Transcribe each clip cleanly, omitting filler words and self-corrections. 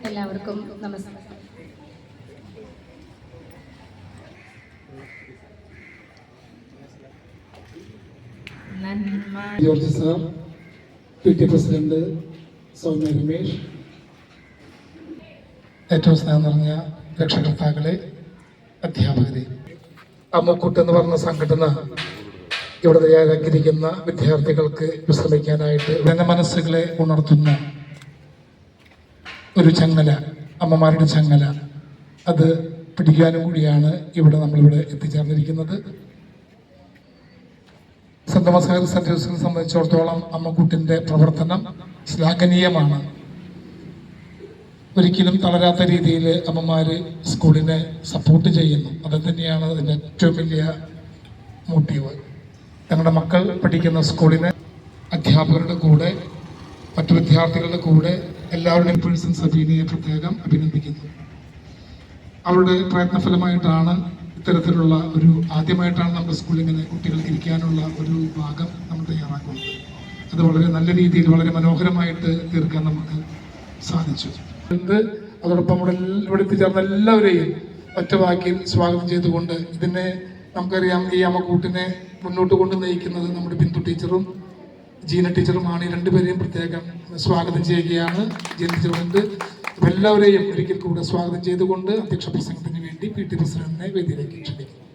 എല്ലാവർക്കും നമസ്കാരം. George sir, PT president Soumya Ramesh, ഏറ്റവും സ്നേഹം നിറഞ്ഞ രക്ഷകർത്താക്കളെ, അധ്യാപകരെ, അമ്മക്കൂട്ട് എന്ന് പറഞ്ഞ സംഘടന ഇവിടെ തയ്യാറാക്കിയിരിക്കുന്ന വിദ്യാർത്ഥികൾക്ക് വിശ്രമിക്കാനായിട്ട് തന്നെ മനസ്സുകളെ ഉണർത്തുന്ന ഒരു ചങ്ങല, അമ്മമാരുടെ ചങ്ങല, അത് പിടിക്കാനും കൂടിയാണ് ഇവിടെ നമ്മളിവിടെ എത്തിച്ചേർന്നിരിക്കുന്നത്. സെന്റ് തോമസ് ഹയർ സെന്റേഴ്സിനെ സംബന്ധിച്ചിടത്തോളം അമ്മക്കൂട്ടിൻ്റെ പ്രവർത്തനം ശ്ലാഘനീയമാണ്. ഒരിക്കലും തളരാത്ത രീതിയിൽ അമ്മമാർ സ്കൂളിനെ സപ്പോർട്ട് ചെയ്യുന്നു. അത് തന്നെയാണ് അതിൻ്റെ ഏറ്റവും വലിയ മോട്ടീവ്. ഞങ്ങളുടെ മക്കൾ പഠിക്കുന്ന സ്കൂളിനെ അധ്യാപകരുടെ കൂടെ, മറ്റു വിദ്യാർത്ഥികളുടെ കൂടെ എല്ലാവരുടെയും പേഴ്സൺ സബീനയെ പ്രത്യേകം അഭിനന്ദിക്കുന്നു. അവരുടെ പ്രയത്നഫലമായിട്ടാണ് ഇത്തരത്തിലുള്ള ആദ്യമായിട്ടാണ് നമ്മുടെ സ്കൂളിൽ ഇങ്ങനെ കുട്ടികൾക്ക് ഇരിക്കാനുള്ള ഒരു ഭാഗം നമ്മൾ തയ്യാറാക്കുന്നത്. അത് വളരെ നല്ല രീതിയിൽ വളരെ മനോഹരമായിട്ട് തീർക്കാൻ നമുക്ക് സാധിച്ചു. അതോടൊപ്പം ഇവിടെ എത്തിച്ചേർന്ന എല്ലാവരെയും ഒറ്റ വാക്കിൽ സ്വാഗതം ചെയ്തുകൊണ്ട്, ഇതിനെ നമുക്കറിയാം, ഈ അമ്മക്കൂട്ടിനെ മുന്നോട്ട് കൊണ്ട് നയിക്കുന്നത് നമ്മുടെ ബിന്ദു ടീച്ചറും ജീന ടീച്ചറുമാണ്. ഈ രണ്ടുപേരെയും പ്രത്യേകം സ്വാഗതം ചെയ്യുകയാണ്. ജീന ടീച്ചറുണ്ട്. എല്ലാവരെയും ഒരിക്കൽ കൂടെ സ്വാഗതം ചെയ്തുകൊണ്ട് അധ്യക്ഷ പ്രസംഗത്തിന് വേണ്ടി PT പ്രസിഡന്റിനെ വേദിയിലേക്ക് ക്ഷണിക്കുന്നു.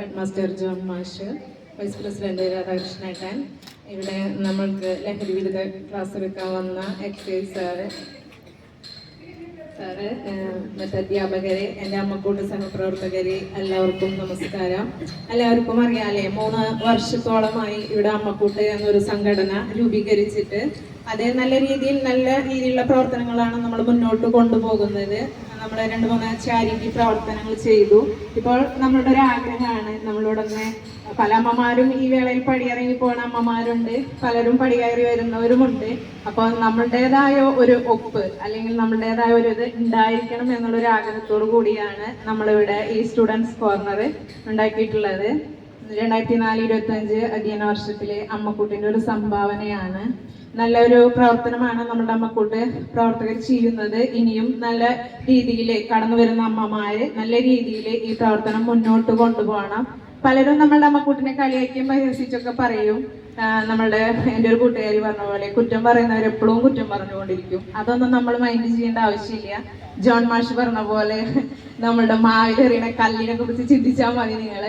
ഹെഡ് മാസ്റ്റർ ജോൺ മാഷ്, വൈസ് പ്രസിഡന്റ് രാധാകൃഷ്ണേട്ടൻ, ഇവിടെ നമ്മൾക്ക് ലഹരി വിരുദ്ധ ക്ലാസ് എടുക്കാൻ വന്ന എക്സൈസ് സാറ്, മറ്റ് അധ്യാപകരെ, എൻ്റെ അമ്മക്കൂട്ട് സഹപ്രവർത്തകരെ, എല്ലാവർക്കും നമസ്കാരം. എല്ലാവർക്കും അറിയാലേ, 3 വർഷത്തോളമായി ഇവിടെ അമ്മക്കൂട്ട് എന്നൊരു സംഘടന രൂപീകരിച്ചിട്ട് അത് നല്ല രീതിയിലുള്ള പ്രവർത്തനങ്ങളാണ് നമ്മൾ മുന്നോട്ട് കൊണ്ടുപോകുന്നത്. നമ്മൾ 2-3 ചാരിറ്റി പ്രവർത്തനങ്ങൾ ചെയ്തു. ഇപ്പോൾ നമ്മളുടെ ഒരു ആഗ്രഹമാണ്, നമ്മളിവിടെ പല അമ്മമാരും ഈ വേളയിൽ പടിയിറങ്ങി പോകുന്ന അമ്മമാരുണ്ട്, പലരും പടികയറി വരുന്നവരുമുണ്ട്. അപ്പോൾ നമ്മളുടേതായ ഒരു ഒപ്പ് അല്ലെങ്കിൽ നമ്മളുടേതായ ഒരു ഇത് ഉണ്ടായിരിക്കണം എന്നുള്ളൊരു ആഗ്രഹത്തോടു കൂടിയാണ് നമ്മളിവിടെ ഈ സ്റ്റുഡൻസ് കോർണർ ഉണ്ടാക്കിയിട്ടുള്ളത്. 2024-25 അധ്യയന വർഷത്തിലെ അമ്മക്കൂട്ടിൻ്റെ ഒരു സംഭാവനയാണ്. നല്ലൊരു പ്രവർത്തനമാണ് നമ്മുടെ അമ്മക്കൂട്ട് പ്രവർത്തകർ ചെയ്യുന്നത്. ഇനിയും നല്ല രീതിയിൽ കടന്നു വരുന്ന അമ്മമാര് നല്ല രീതിയിൽ ഈ പ്രവർത്തനം മുന്നോട്ട് കൊണ്ടുപോകണം. പലരും നമ്മളുടെ അമ്മക്കൂട്ടിനെ കളിയാക്കിയും പരിഹസിച്ചൊക്കെ പറയും. എൻ്റെ ഒരു കൂട്ടുകാരി പറഞ്ഞ പോലെ, കുറ്റം പറയുന്നവർ എപ്പോഴും കുറ്റം പറഞ്ഞുകൊണ്ടിരിക്കും. അതൊന്നും നമ്മൾ മൈൻഡ് ചെയ്യേണ്ട ആവശ്യമില്ല. ജോൺ മാഷ് പറഞ്ഞ പോലെ നമ്മളുടെ മാവിലെറിയണ കല്ലിനെ കുറിച്ച് ചിന്തിച്ചാൽ മതി നിങ്ങൾ.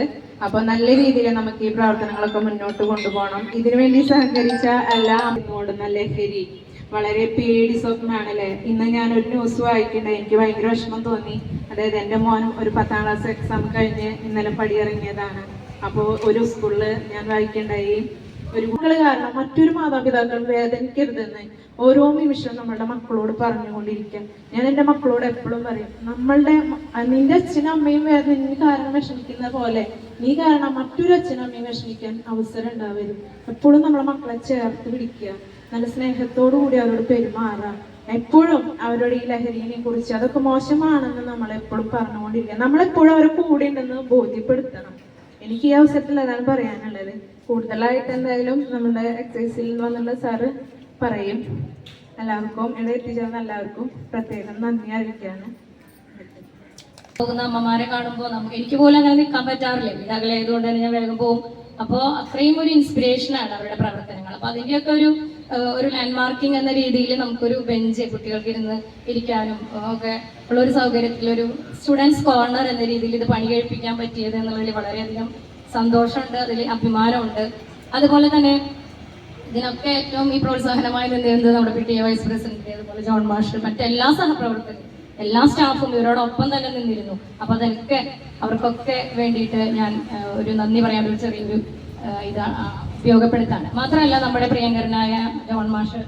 അപ്പൊ നല്ല രീതിയിൽ നമുക്ക് ഈ പ്രവർത്തനങ്ങളൊക്കെ മുന്നോട്ട് കൊണ്ടുപോകണം. ഇതിനുവേണ്ടി സഹകരിച്ച എല്ലാ അമ്മയോടും ലഹരി വളരെ പേടി സ്വപ്നമാണല്ലേ. ഇന്ന് ഞാനൊരു ന്യൂസ് വായിക്കണ്ടായി, എനിക്ക് ഭയങ്കര വിഷമം തോന്നി. അതായത് എൻ്റെ മോനും ഒരു 10ാം ക്ലാസ് എക്സാം കഴിഞ്ഞ് ഇന്നലെ പടിയിറങ്ങിയതാണ്. അപ്പോൾ ഒരു സ്കൂളിൽ ഞാൻ വായിക്കണ്ടായി, ഒരു മക്കള് കാരണം മറ്റൊരു മാതാപിതാക്കൾ വേദനിക്കരുതെന്ന് ഓരോ നിമിഷവും നമ്മളുടെ മക്കളോട് പറഞ്ഞുകൊണ്ടിരിക്കുക. ഞാൻ എൻ്റെ മക്കളോട് എപ്പോഴും പറയും, നിന്റെ അച്ഛനും അമ്മയും നീ കാരണം വിഷമിക്കുന്ന പോലെ നീ കാരണം മറ്റൊരു അച്ഛനും അമ്മയും വിഷമിക്കാൻ അവസരം ഉണ്ടാവരുത്. എപ്പോഴും നമ്മളെ മക്കളെ ചേർത്ത് പിടിക്കുക, നല്ല സ്നേഹത്തോടു കൂടി അവരോട് പെരുമാറുക. എപ്പോഴും അവരോട് ഈ ലഹരിനെ കുറിച്ച് അതൊക്കെ മോശമാണെന്ന് നമ്മളെപ്പോഴും പറഞ്ഞുകൊണ്ടിരിക്കുക. നമ്മളെപ്പോഴും അവരെ കൂടെ ഉണ്ടെന്ന് ബോധ്യപ്പെടുത്തണം. എനിക്ക് ഈ അവസരത്തിൽ അതാണ് പറയാനുള്ളത്. കൂടുതലായിട്ട് എന്തായാലും നമ്മുടെ എക്സൈസിൽ വന്നുള്ള സാറ് പറയും. എല്ലാവർക്കും ഇവിടെ എത്തിച്ചേർന്ന എല്ലാവർക്കും പ്രത്യേകം നന്ദി അറിയിക്കാണ്. പോകുന്ന അമ്മമാരെ കാണുമ്പോൾ എനിക്ക് പോലും അങ്ങനെ നിൽക്കാൻ പറ്റാറില്ല. വീടകലായതുകൊണ്ട് തന്നെ ഞാൻ വേഗം പോകും. അപ്പോൾ അത്രയും ഒരു ഇൻസ്പിറേഷനാണ് അവരുടെ പ്രവർത്തനങ്ങൾ. അപ്പോൾ അതിൻ്റെയൊക്കെ ഒരു ലാൻഡ് മാർക്കിംഗ് എന്ന രീതിയിൽ നമുക്കൊരു ബെഞ്ച് കുട്ടികൾക്ക് ഇരിക്കാനും ഒക്കെ ഉള്ളൊരു സൗകര്യത്തിലൊരു സ്റ്റുഡൻസ് കോർണർ എന്ന രീതിയിൽ ഇത് പണി കഴിപ്പിക്കാൻ പറ്റിയത് എന്നുള്ളതിൽ വളരെയധികം സന്തോഷമുണ്ട്, അതിൽ അഭിമാനമുണ്ട്. അതുപോലെ തന്നെ ഇതിനൊക്കെ ഏറ്റവും ഈ പ്രോത്സാഹനമായി നിന്നിരുന്നത് നമ്മുടെ PTA വൈസ് പ്രസിഡന്റ്, അതുപോലെ ജോൺ മാഷ്, മറ്റെല്ലാ സഹപ്രവർത്തകരും, എല്ലാ സ്റ്റാഫും ഇവരോടൊപ്പം തന്നെ നിന്നിരുന്നു. അപ്പോൾ അതൊക്കെ അവർക്കൊക്കെ വേണ്ടിയിട്ട് ഞാൻ ഒരു നന്ദി പറയാൻ ഒരു ചെറിയൊരു ഉപയോഗപ്പെടുത്താണ്. മാത്രമല്ല, നമ്മുടെ പ്രിയങ്കരനായ ജോൺ മാഷ്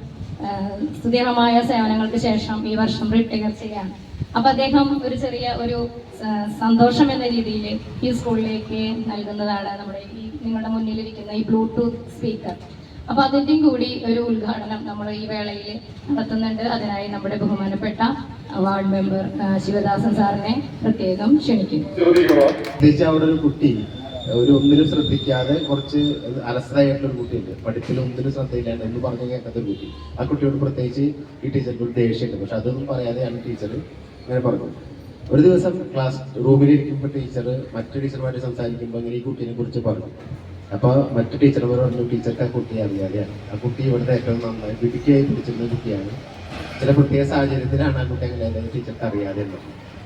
സുദീർഘമായ സേവനങ്ങൾക്ക് ശേഷം ഈ വർഷം റിട്ടയർ ചെയ്യാണ്. അപ്പൊ അദ്ദേഹം ഒരു ചെറിയ സന്തോഷം എന്ന രീതിയിൽ ഈ സ്കൂളിലേക്ക് നൽകുന്നതാണ് നമ്മുടെ നിങ്ങളുടെ മുന്നിലിരിക്കുന്ന ഈ ബ്ലൂടൂത്ത് സ്പീക്കർ. അപ്പൊ അതിൻ്റെയും കൂടി ഒരു ഉദ്ഘാടനം നമ്മൾ ഈ വേളയിൽ നടത്തുന്നുണ്ട്. അതിനായി നമ്മുടെ ബഹുമാനപ്പെട്ട വാർഡ് മെമ്പർ ശിവദാസൻ സാറിനെ പ്രത്യേകം ക്ഷണിക്കുന്നു. അവിടെ ഒരു കുട്ടി ഒരു ഒന്നിനും ശ്രദ്ധിക്കാതെ കുറച്ച് അലസതയായിട്ടുള്ള ഒരു കുട്ടിയുണ്ട്, പഠിപ്പിൽ ഒന്നിനും ശ്രദ്ധയില്ലാണ്ട് എന്ന് പറഞ്ഞു കേൾക്കാത്ത ഒരു കുട്ടി. ആ കുട്ടിയോട് പ്രത്യേകിച്ച് ഈ ടീച്ചർക്ക് ഒരു ദേഷ്യമുണ്ട്. പക്ഷെ അതൊന്നും പറയാതെയാണ് ടീച്ചർ ഇങ്ങനെ പറഞ്ഞത്. ഒരു ദിവസം ക്ലാസ് റൂമിലിരിക്കുമ്പോൾ ടീച്ചർ മറ്റു ടീച്ചർമാരെ സംസാരിക്കുമ്പോൾ ഇങ്ങനെ ഈ കുട്ടീനെ കുറിച്ച് പറഞ്ഞു. അപ്പോൾ മറ്റു ടീച്ചർമാർ പറഞ്ഞു, ടീച്ചർക്ക് ആ കുട്ടിയെ അറിയാതെയാണ്, ആ കുട്ടി ഇവിടുത്തെ ഏറ്റവും നന്നായി പിടിക്കുകയായി പിടിച്ചിരുന്ന കുട്ടിയാണ്, ചില പ്രത്യേക സാഹചര്യത്തിലാണ് ആ കുട്ടി അങ്ങനെ ടീച്ചർക്ക് അറിയാതെ എന്ന്.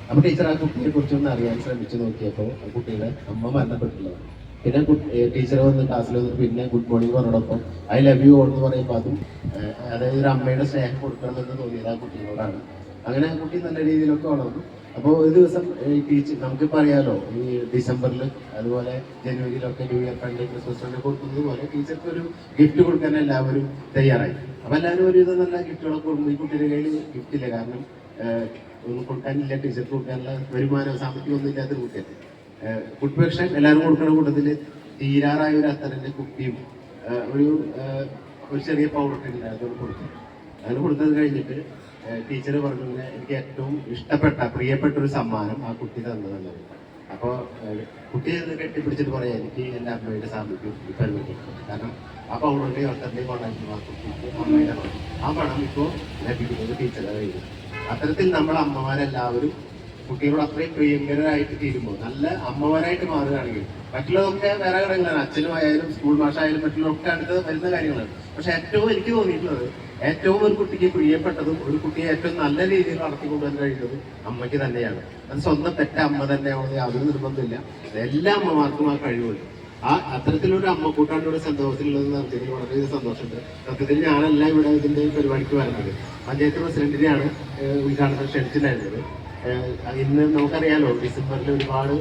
അപ്പോൾ ടീച്ചർ ആ കുട്ടിയെ കുറിച്ചൊന്ന് അറിയാൻ ശ്രമിച്ചു നോക്കിയപ്പോൾ ആ കുട്ടിയുടെ അമ്മ മരണപ്പെട്ടുള്ളതാണ്. പിന്നെ ടീച്ചർ വന്ന് ക്ലാസ്സിൽ വന്നിട്ട് പിന്നെ ഗുഡ് മോർണിംഗ് പറഞ്ഞോടൊപ്പം ഐ ലവ് യു ഓൾ എന്ന് പറയുമ്പോൾ അതും അതായത് ഒരു അമ്മയുടെ സ്നേഹം കൊടുക്കണമെന്ന് തോന്നിയത് ആ കുട്ടിയോടാണ്. അങ്ങനെ ആ കുട്ടി നല്ല രീതിയിലൊക്കെ വളർന്നു. അപ്പോൾ ഒരു ദിവസം ടീച്ചർ, നമുക്കിപ്പോൾ അറിയാലോ ഈ ഡിസംബറിൽ അതുപോലെ ജനുവരിയിലൊക്കെ new year fund, Christmas fund കൊടുക്കുന്നത് പോലെ ടീച്ചർക്ക് ഒരു ഗിഫ്റ്റ് കൊടുക്കാൻ എല്ലാവരും തയ്യാറായി. അപ്പോൾ എല്ലാവരും ഒരു ഇത് നല്ല ഗിഫ്റ്റുകളൊക്കെ കൊടുക്കും. ഈ കുട്ടിയുടെ കയ്യിൽ ഗിഫ്റ്റ് ഇല്ല, കാരണം ഒന്നും കൊടുക്കാനില്ല, ടീച്ചർക്ക് കൊടുക്കാനുള്ള വരുമാനം സാമ്പത്തികം ഒന്നും ഇല്ലാത്തൊരു കുട്ടിയാണ്. പക്ഷേ എല്ലാവരും കൊടുക്കുന്ന കൂട്ടത്തിൽ തീരാറായ ഒരു അത്തറിൻ്റെ കുപ്പിയും ഒരു ചെറിയ പൗഡർ ഇല്ല, അതോട് കൊടുത്തു. അതിന് കൊടുത്തത് കഴിഞ്ഞിട്ട് ടീച്ചർ പറഞ്ഞു, എനിക്ക് ഏറ്റവും ഇഷ്ടപ്പെട്ട പ്രിയപ്പെട്ട ഒരു സമ്മാനം ആ കുട്ടി തന്നതല്ലേ. അപ്പോൾ കുട്ടിയെ കെട്ടിപ്പിടിച്ചിട്ട് പറയാം, എനിക്ക് എൻ്റെ അമ്മയുടെ സാമ്പത്തികം പരിമിതി, കാരണം ആ പൗഡറിൻ്റെയും അത്തറിൻ്റെയും കൊണ്ടായിരുന്നു ആ കുട്ടിക്ക് അമ്മയുടെ പണം. ആ പണം ഇപ്പോൾ ലഭിക്കുന്നത് ടീച്ചറുടെ കയ്യിൽ. അത്തരത്തിൽ നമ്മൾ അമ്മമാരെല്ലാവരും കുട്ടികളോട് അത്രയും പ്രിയങ്കരായിട്ട് തീരുമ്പോൾ നല്ല അമ്മമാരായിട്ട് മാറുകയാണെങ്കിൽ മറ്റുള്ളതൊക്കെ വേറെ ഘടകങ്ങളാണ്. അച്ഛനും ആയാലും സ്കൂൾ മാഷായാലും മറ്റുള്ളതൊക്കെ അടുത്ത് വരുന്ന കാര്യങ്ങളാണ്. പക്ഷെ ഏറ്റവും എനിക്ക് തോന്നിയിട്ടുള്ളത്, ഏറ്റവും ഒരു കുട്ടിക്ക് പ്രിയപ്പെട്ടതും ഒരു കുട്ടിയെ ഏറ്റവും നല്ല രീതിയിൽ വളർത്തിക്കൊണ്ടുവരാൻ കഴിയുന്നത് അമ്മയ്ക്ക് തന്നെയാണ്. അത് സ്വന്തം പെറ്റ അമ്മ തന്നെയാണെന്ന് യാതൊരു നിർബന്ധമില്ല. എല്ലാ അമ്മമാർക്കും ആ കഴിവുണ്ട്. ആ അത്തരത്തിലൊരു അമ്മക്കൂട്ടാണ് ഇവിടെ സെന്റ് തോമസിലുള്ളതെന്ന് അറിഞ്ഞതിൽ വളരെയധികം സന്തോഷമുണ്ട്. സത്യത്തിൽ ഞാനല്ല ഇവിടെ ഇതിന്റെ പരിപാടിക്ക് വരുന്നത്, പഞ്ചായത്ത് പ്രസിഡന്റിനെയാണ് ഉദ്ഘാടനം ക്ഷണിച്ചിട്ടുണ്ടായിരുന്നത്. ഇന്ന് നമുക്കറിയാലോ ഡിസംബറിൽ ഒരുപാട്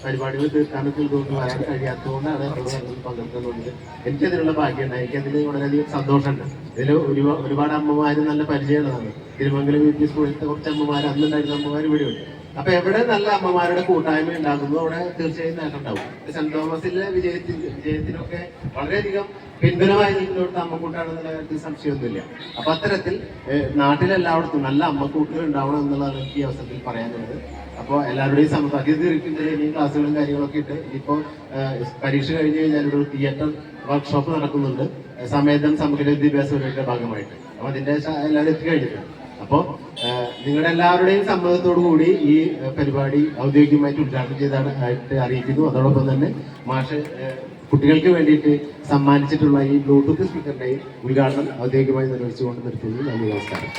പരിപാടികൾ തീർക്കാനൊക്കെ ഉള്ളതുകൊണ്ട് വരാൻ കഴിയാത്തതുകൊണ്ടാണ് പങ്കെടുക്കുന്നത്. എനിക്കതിനുള്ള ഭാഗ്യമുണ്ട്, എനിക്കതിൽ വളരെയധികം സന്തോഷമുണ്ട്. ഇതിൽ ഒരുപാട് അമ്മമാർ നല്ല പരിചയമുള്ളതാണ്. തിരുമംഗലം യു.പി. സ്കൂളിലത്തെ കുറച്ച് അമ്മമാർ, അന്നുണ്ടായിരുന്ന അമ്മമാർ ഇവിടെയുണ്ട്. അപ്പൊ എവിടെ നല്ല അമ്മമാരുടെ കൂട്ടായ്മ ഉണ്ടാകുന്നു അവിടെ തീർച്ചയായും നേട്ടം ഉണ്ടാവും. സെന്റ് തോമസിലെ വിജയത്തിനൊക്കെ വളരെയധികം പിന്തുണമായി നിൽക്കുന്നോടത്ത് അമ്മക്കൂട്ടാണെന്നുള്ള കാര്യത്തിൽ സംശയമൊന്നുമില്ല. അപ്പൊ അത്തരത്തിൽ നാട്ടിലെല്ലായിടത്തും നല്ല അമ്മക്കൂട്ടുകൾ ഉണ്ടാവണം എന്നുള്ളതാണ് എനിക്ക് ഈ അവസരത്തിൽ പറയാനുള്ളത്. അപ്പോൾ എല്ലാവരുടെയും പതിയിരിക്കുന്നത് ഇനിയും ക്ലാസ്സുകളും കാര്യങ്ങളൊക്കെ ഇട്ട് ഇപ്പോൾ പരീക്ഷ കഴിഞ്ഞ് കഴിഞ്ഞാൽ ഒരു തിയേറ്റർ വർക്ക്ഷോപ്പ് നടക്കുന്നുണ്ട്, സമേതം സമഗ്ര വിദ്യാഭ്യാസ പരിപാടിയുടെ ഭാഗമായിട്ട്. അപ്പോൾ അതിൻ്റെ എല്ലാവരും എത്തിക്കഴിഞ്ഞിട്ടുണ്ട്. അപ്പോൾ നിങ്ങളുടെ എല്ലാവരുടെയും സമ്മതത്തോടു കൂടി ഈ പരിപാടി ഔദ്യോഗികമായിട്ട് ഉദ്ഘാടനം ചെയ്തതായിട്ട് അറിയിക്കുന്നു. അതോടൊപ്പം തന്നെ മാഷ് കുട്ടികൾക്ക് വേണ്ടിയിട്ട് സമ്മാനിച്ചിട്ടുള്ള ഈ ബ്ലൂടൂത്ത് സ്പീക്കറിൻ്റെയും ഉദ്ഘാടനം ഔദ്യോഗികമായി നിർവഹിച്ചുകൊണ്ട് നിർത്തുന്നു. നന്ദി, നമസ്കാരം.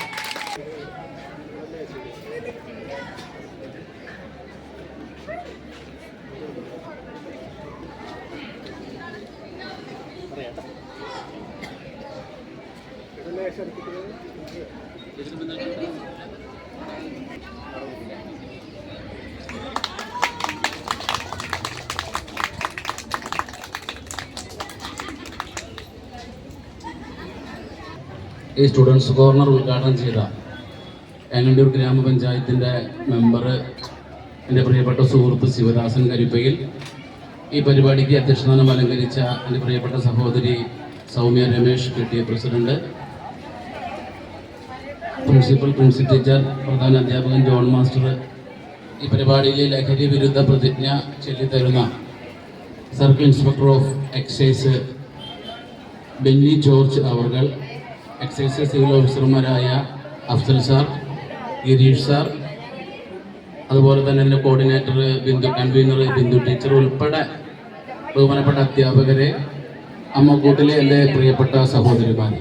ഈ സ്റ്റുഡൻസ് കോർണർ ഉദ്ഘാടനം ചെയ്ത ഏങ്ങണ്ടൂർ ഗ്രാമപഞ്ചായത്തിൻ്റെ മെമ്പർ, എൻ്റെ പ്രിയപ്പെട്ട സുഹൃത്ത് ശിവദാസൻ കരിപ്പയിൽ, ഈ പരിപാടിക്ക് അധ്യക്ഷസ്ഥാനം അലങ്കരിച്ച എൻ്റെ പ്രിയപ്പെട്ട സഹോദരി Soumya Ramesh, PTA president, principal teacher, പ്രധാന അധ്യാപകൻ ജോൺ മാസ്റ്റർ, ഈ പരിപാടിയിലെ ലഹരി വിരുദ്ധ പ്രതിജ്ഞ ചൊല്ലിത്തരുന്ന circle inspector of excise Benny George അവർകൾ, എക്സൈസ് സിവിൽ ഓഫീസർമാരായ അഫ്സൽ സാർ, ഗിരീഷ് സാർ, അതുപോലെ തന്നെ എൻ്റെ കോർഡിനേറ്റർ കൺവീനർ ബിന്ദു ടീച്ചർ ഉൾപ്പെടെ ബഹുമാനപ്പെട്ട അധ്യാപകരെ, അമ്മക്കൂട്ടിലെ എൻ്റെ പ്രിയപ്പെട്ട സഹോദരിമാർ,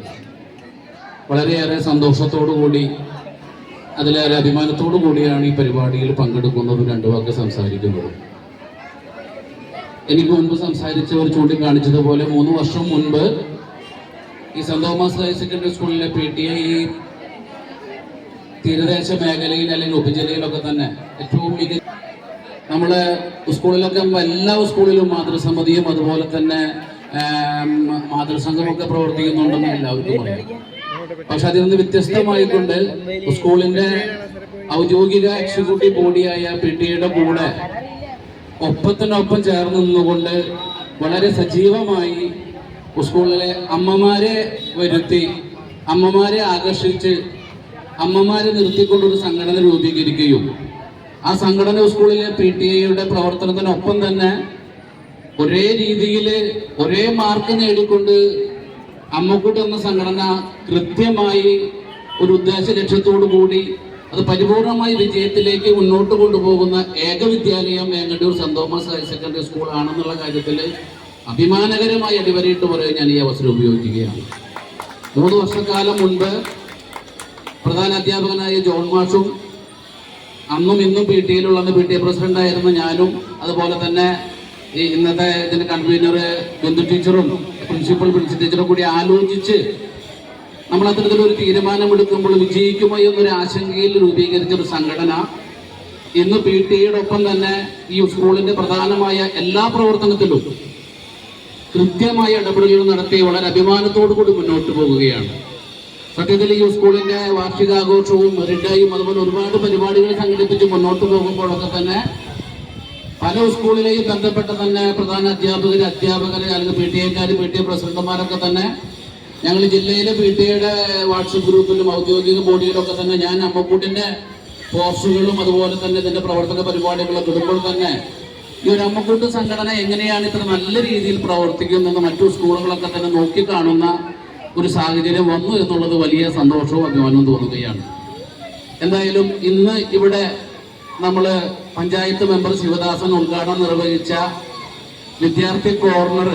വളരെയേറെ സന്തോഷത്തോടു കൂടി അതിലേറെ അഭിമാനത്തോടു കൂടിയാണ് ഈ പരിപാടിയിൽ പങ്കെടുക്കുന്നത്, രണ്ടു വാക്ക് സംസാരിക്കുന്നത്. എനിക്ക് മുൻപ് സംസാരിച്ചവർ ചൂണ്ടിക്കാണിച്ചതുപോലെ 3 വർഷം മുൻപ് ഈ സെന്റ് തോമസ് ഹയർ സെക്കൻഡറി സ്കൂളിലെ PTA ഈ തീരദേശ മേഖലയിൽ അല്ലെങ്കിൽ ഉപജില്ലയിലൊക്കെ തന്നെ ഏറ്റവും മികച്ച, നമ്മള് സ്കൂളിലൊക്കെ എല്ലാ സ്കൂളിലും മാതൃസമിതിയും അതുപോലെ തന്നെ മാതൃസംഘമൊക്കെ പ്രവർത്തിക്കുന്നുണ്ടെന്ന് എല്ലാവർക്കും അറിയാം. പക്ഷെ അതിൽ നിന്ന് വ്യത്യസ്തമായിക്കൊണ്ട് സ്കൂളിന്റെ ഔദ്യോഗിക എക്സിക്യൂട്ടീവ് ബോഡിയായ PTA കൂടെ ഒപ്പത്തിനൊപ്പം ചേർന്ന് നിന്നുകൊണ്ട് വളരെ സജീവമായി സ്കൂളിലെ അമ്മമാരെ വരുത്തി, അമ്മമാരെ ആകർഷിച്ച്, അമ്മമാരെ നിർത്തിക്കൊണ്ടൊരു സംഘടന രൂപീകരിക്കുകയും ആ സംഘടന സ്കൂളിലെ PTA പ്രവർത്തനത്തിനൊപ്പം തന്നെ ഒരേ രീതിയിൽ ഒരേ മാർക്ക് നേടിക്കൊണ്ട് അമ്മക്കൂട്ട് എന്ന സംഘടന കൃത്യമായി ഒരു ഉദ്ദേശ ലക്ഷ്യത്തോടു കൂടി അത് പരിപൂർണമായി വിജയത്തിലേക്ക് മുന്നോട്ട് കൊണ്ടുപോകുന്ന ഏക വിദ്യാലയം Vengandoor saint Thomas higher secondary school ആണെന്നുള്ള കാര്യത്തിൽ അഭിമാനകരമായി അടിവരയിട്ട് പറയാൻ ഞാൻ ഈ അവസരം ഉപയോഗിക്കുകയാണ്. 3 വർഷക്കാലം മുൻപ് പ്രധാന അധ്യാപകനായ ജോൺ മാഷും അന്നും ഇന്നും പി ടി എയിലുള്ള PTA പ്രസിഡന്റായിരുന്ന ഞാനും അതുപോലെ തന്നെ ഈ ഇന്നത്തെ ഇതിന്റെ കൺവീനർ ബിന്ദു ടീച്ചറും പ്രിൻസിപ്പൽ ടീച്ചറും കൂടി ആലോചിച്ച് നമ്മൾ അത്തരത്തിലൊരു തീരുമാനമെടുക്കുമ്പോൾ വിജയിക്കുമോ എന്നൊരു ആശങ്കയിൽ രൂപീകരിച്ച ഒരു സംഘടന ഇന്ന് PTA ഒപ്പം തന്നെ ഈ സ്കൂളിന്റെ പ്രധാനമായ എല്ലാ പ്രവർത്തനത്തിലും കൃത്യമായ ഇടപെടലുകൾ നടത്തി വളരെ അഭിമാനത്തോടു കൂടി മുന്നോട്ട് പോകുകയാണ്. സത്യത്തിൽ ഈ സ്കൂളിന്റെ വാർഷികാഘോഷവും മെറിഡായും അതുപോലെ ഒരുപാട് പരിപാടികൾ സംഘടിപ്പിച്ച് മുന്നോട്ട് പോകുമ്പോഴൊക്കെ തന്നെ പല സ്കൂളിലെയും ബന്ധപ്പെട്ട തന്നെ പ്രധാന അധ്യാപകരെ അല്ലെങ്കിൽ PTA പ്രസിഡന്റുമാരൊക്കെ തന്നെ ഞങ്ങൾ ജില്ലയിലെ PTA വാട്സപ്പ് ഗ്രൂപ്പിലും ഔദ്യോഗിക ബോഡിയിലൊക്കെ തന്നെ ഞാൻ അമ്മക്കൂട്ടിന്റെ പോസ്റ്ററുകളും അതുപോലെ തന്നെ ഇതിന്റെ പ്രവർത്തന പരിപാടികളൊക്കെ ഇടുമ്പോൾ തന്നെ ഈ ഒരു അമ്മക്കൂട്ട് സംഘടന എങ്ങനെയാണ് ഇത്ര നല്ല രീതിയിൽ പ്രവർത്തിക്കുന്നതെന്ന് മറ്റു സ്കൂളുകളൊക്കെ തന്നെ നോക്കിക്കാണുന്ന ഒരു സാഹചര്യം വന്നു എന്നുള്ളത് വലിയ സന്തോഷവും അഭിമാനവും തോന്നുകയാണ്. എന്തായാലും ഇന്ന് ഇവിടെ നമ്മൾ പഞ്ചായത്ത് മെമ്പർ ശിവദാസൻ ഉദ്ഘാടനം നിർവഹിച്ച വിദ്യാർത്ഥി കോർണർ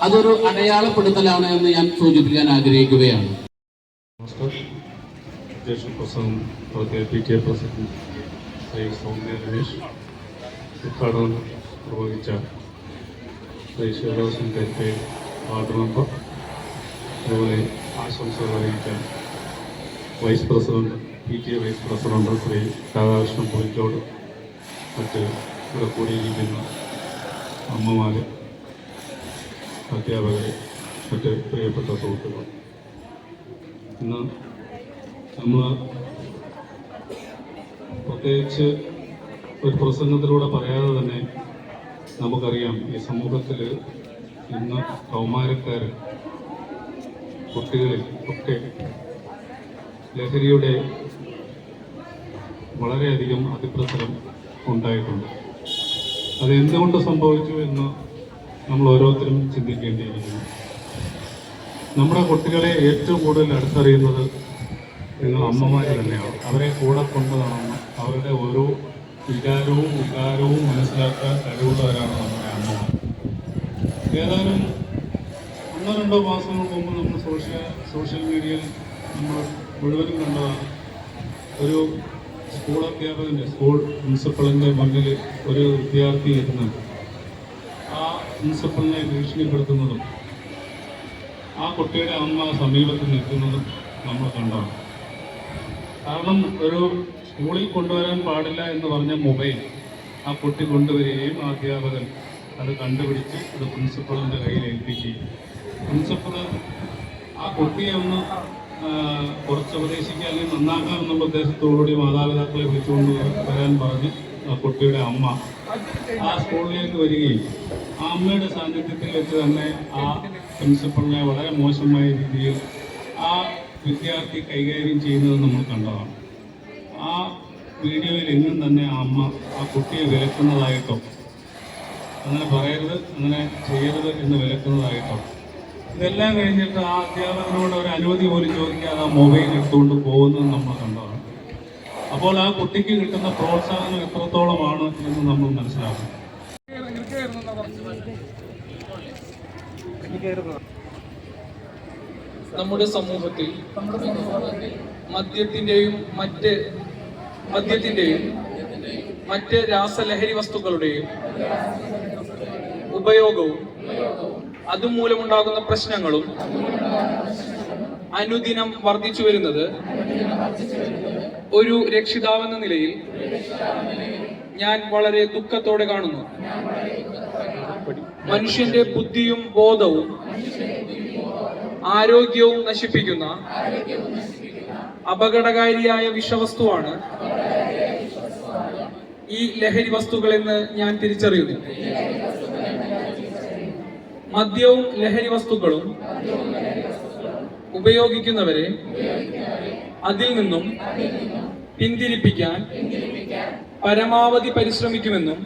അതൊരു അടയാളപ്പെടുത്തലാണ് എന്ന് ഞാൻ സൂചിപ്പിക്കാൻ ആഗ്രഹിക്കുകയാണ്. ഉദ്ഘാടനം നിർവഹിച്ച ശിവദാസൻ കരിപ്പേ വാർഡ് മെമ്പർ, അതുപോലെ ആശംസകൾ അറിയിച്ച vice president PTA vice president Shri Radhakrishnan Pulikkode, മറ്റ് ഇവിടെ കൂടിയിരിക്കുന്ന അമ്മമാര്, അധ്യാപകരെ, മറ്റ് പ്രിയപ്പെട്ട സുഹൃത്തുക്കൾ, ഇന്ന് നമ്മൾ പ്രത്യേകിച്ച് ഒരു പ്രസംഗത്തിലൂടെ പറയാതെ തന്നെ നമുക്കറിയാം ഈ സമൂഹത്തിൽ ഇന്ന് കൗമാരക്കാർ കുട്ടികളിൽ ഒക്കെ ലഹരിയുടെ വളരെയധികം അതിപ്രസരം ഉണ്ടായിട്ടുണ്ട്. അത് എന്തുകൊണ്ട് സംഭവിച്ചു എന്ന് നമ്മൾ ഓരോരുത്തരും ചിന്തിക്കേണ്ടിയിരിക്കുന്നു. നമ്മുടെ കുട്ടികളെ ഏറ്റവും കൂടുതൽ അടുത്തറിയുന്നത് നിങ്ങൾ അമ്മമാർ തന്നെയാണ്. അവരെ കൂടെ കൊണ്ടു നടന്ന് അവരുടെ ഓരോ വികാരവും മനസ്സിലാക്കാൻ കഴിവുള്ളവരാണ് നമ്മുടെ അമ്മമാർ. ഏതായാലും 1-2 മാസങ്ങൾക്ക് മുമ്പ് നമ്മൾ സോഷ്യൽ മീഡിയയിൽ നമ്മൾ മുഴുവനും കണ്ടതാണ്. ഒരു സ്കൂൾ അധ്യാപകൻ്റെ സ്കൂൾ പ്രിൻസിപ്പളിൻ്റെ മുന്നിൽ ഒരു വിദ്യാർത്ഥി ഇരുന്ന് ആ പ്രിൻസിപ്പളിനെ ഭീഷണിപ്പെടുത്തുന്നതും ആ കുട്ടിയുടെ അമ്മ സമീപത്ത് നിൽക്കുന്നതും നമ്മൾ കണ്ടതാണ്. കാരണം ഒരു സ്കൂളിൽ കൊണ്ടുവരാൻ പാടില്ല എന്ന് പറഞ്ഞ മൊബൈൽ ആ കുട്ടി കൊണ്ടുവരികയും ആ അധ്യാപകൻ അത് കണ്ടുപിടിച്ച് അത് പ്രിൻസിപ്പളിൻ്റെ കയ്യിൽ ഏൽപ്പിക്കുകയും പ്രിൻസിപ്പൾ ആ കുട്ടിയെ ഒന്ന് കുറച്ച് ഉപദേശിക്കുക അല്ലെങ്കിൽ നന്നാക്കാൻ എന്നുള്ള ഉദ്ദേശത്തോടുകൂടി മാതാപിതാക്കളെ വിളിച്ചുകൊണ്ട് വരാൻ പറഞ്ഞ് ആ കുട്ടിയുടെ അമ്മ ആ സ്കൂളിലേക്ക് വരികയും ആ അമ്മയുടെ സാന്നിധ്യത്തിൽ വെച്ച് തന്നെ ആ പ്രിൻസിപ്പളിനെ വളരെ മോശമായ രീതിയിൽ ആ വിദ്യാർത്ഥി കൈകാര്യം ചെയ്യുന്നത് നമ്മൾ കണ്ടതാണ്. ആ വീഡിയോയിൽ എങ്ങും തന്നെ ആ അമ്മ ആ കുട്ടിയെ വിലക്കുന്നതായിട്ടോ അങ്ങനെ പറയരുത്, അങ്ങനെ ചെയ്യരുത് എന്ന് വിലക്കുന്നതായിട്ടോ, ഇതെല്ലാം കഴിഞ്ഞിട്ട് ആ അധ്യാപകനോട് ഒരു അനുമതി പോലും ചോദിക്കാതെ ആ മൊബൈൽ എടുത്തുകൊണ്ട് പോകുന്നത് നമ്മൾ കണ്ടതാണ്. അപ്പോൾ ആ കുട്ടിക്ക് കിട്ടുന്ന പ്രോത്സാഹനം എത്രത്തോളമാണ് എന്ന് നമ്മൾ മനസ്സിലാക്കണം. നമ്മുടെ സമൂഹത്തിൽ മദ്യത്തിന്റെയും മറ്റ് രാസലഹരി വസ്തുക്കളുടെയും ഉപയോഗവും അതുമൂലമുണ്ടാകുന്ന പ്രശ്നങ്ങളും അനുദിനം വർദ്ധിച്ചു വരുന്നത് ഒരു രക്ഷിതാവെന്ന നിലയിൽ ഞാൻ വളരെ ദുഃഖത്തോടെ കാണുന്നു. മനുഷ്യന്റെ ബുദ്ധിയും ബോധവും ആരോഗ്യവും നശിപ്പിക്കുന്ന അപകടകാരിയായ വിഷവസ്തുവാണ് ഈ ലഹരി വസ്തുക്കളെന്ന് ഞാൻ തിരിച്ചറിയുന്നു. മദ്യവും ലഹരി വസ്തുക്കളും ഉപയോഗിക്കുന്നവരെ അതിൽ നിന്നും പിന്തിരിപ്പിക്കാൻ പരമാവധി പരിശ്രമിക്കുമെന്നും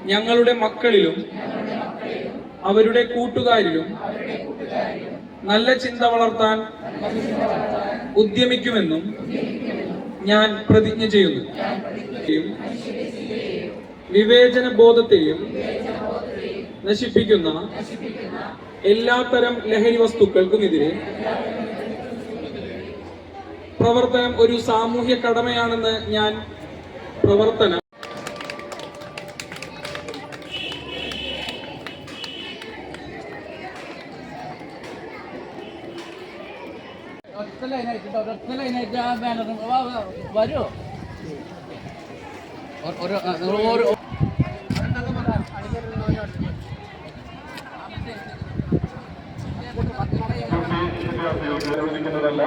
ഞങ്ങളുടെ മക്കളിലും അവരുടെ കൂട്ടുകാരിലും നല്ല ചിന്ത വളർത്താൻ ഉദ്യമിക്കുമെന്നും ഞാൻ പ്രതിജ്ഞ ചെയ്യുന്നു. വിവേചന ബോധത്തെയും നശിപ്പിക്കുന്ന എല്ലാത്തരം ലഹരി വസ്തുക്കൾക്കുമെതിരെ പ്രവർത്തനം ഒരു സാമൂഹ്യ കടമയാണെന്ന് ഞാൻ പ്രവർത്തനം വരുമോ ഓരോ അനുവദിക്കുന്നതല്ല.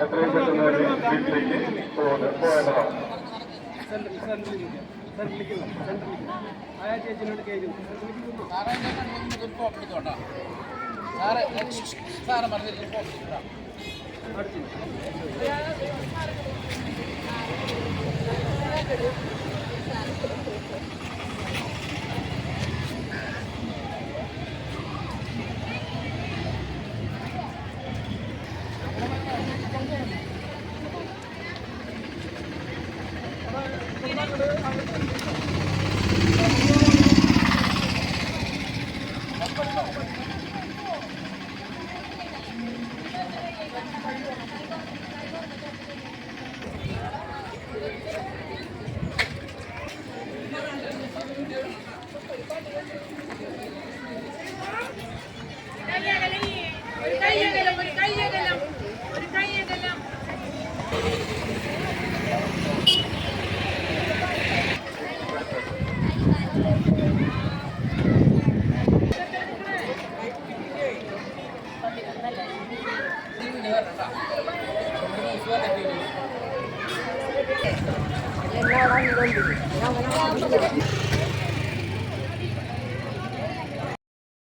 എത്രയും പെട്ടെന്ന് വീട്ടിലേക്ക് പോകേണ്ടതാണ്. സാറ് പറഞ്ഞിട്ട് Thank you.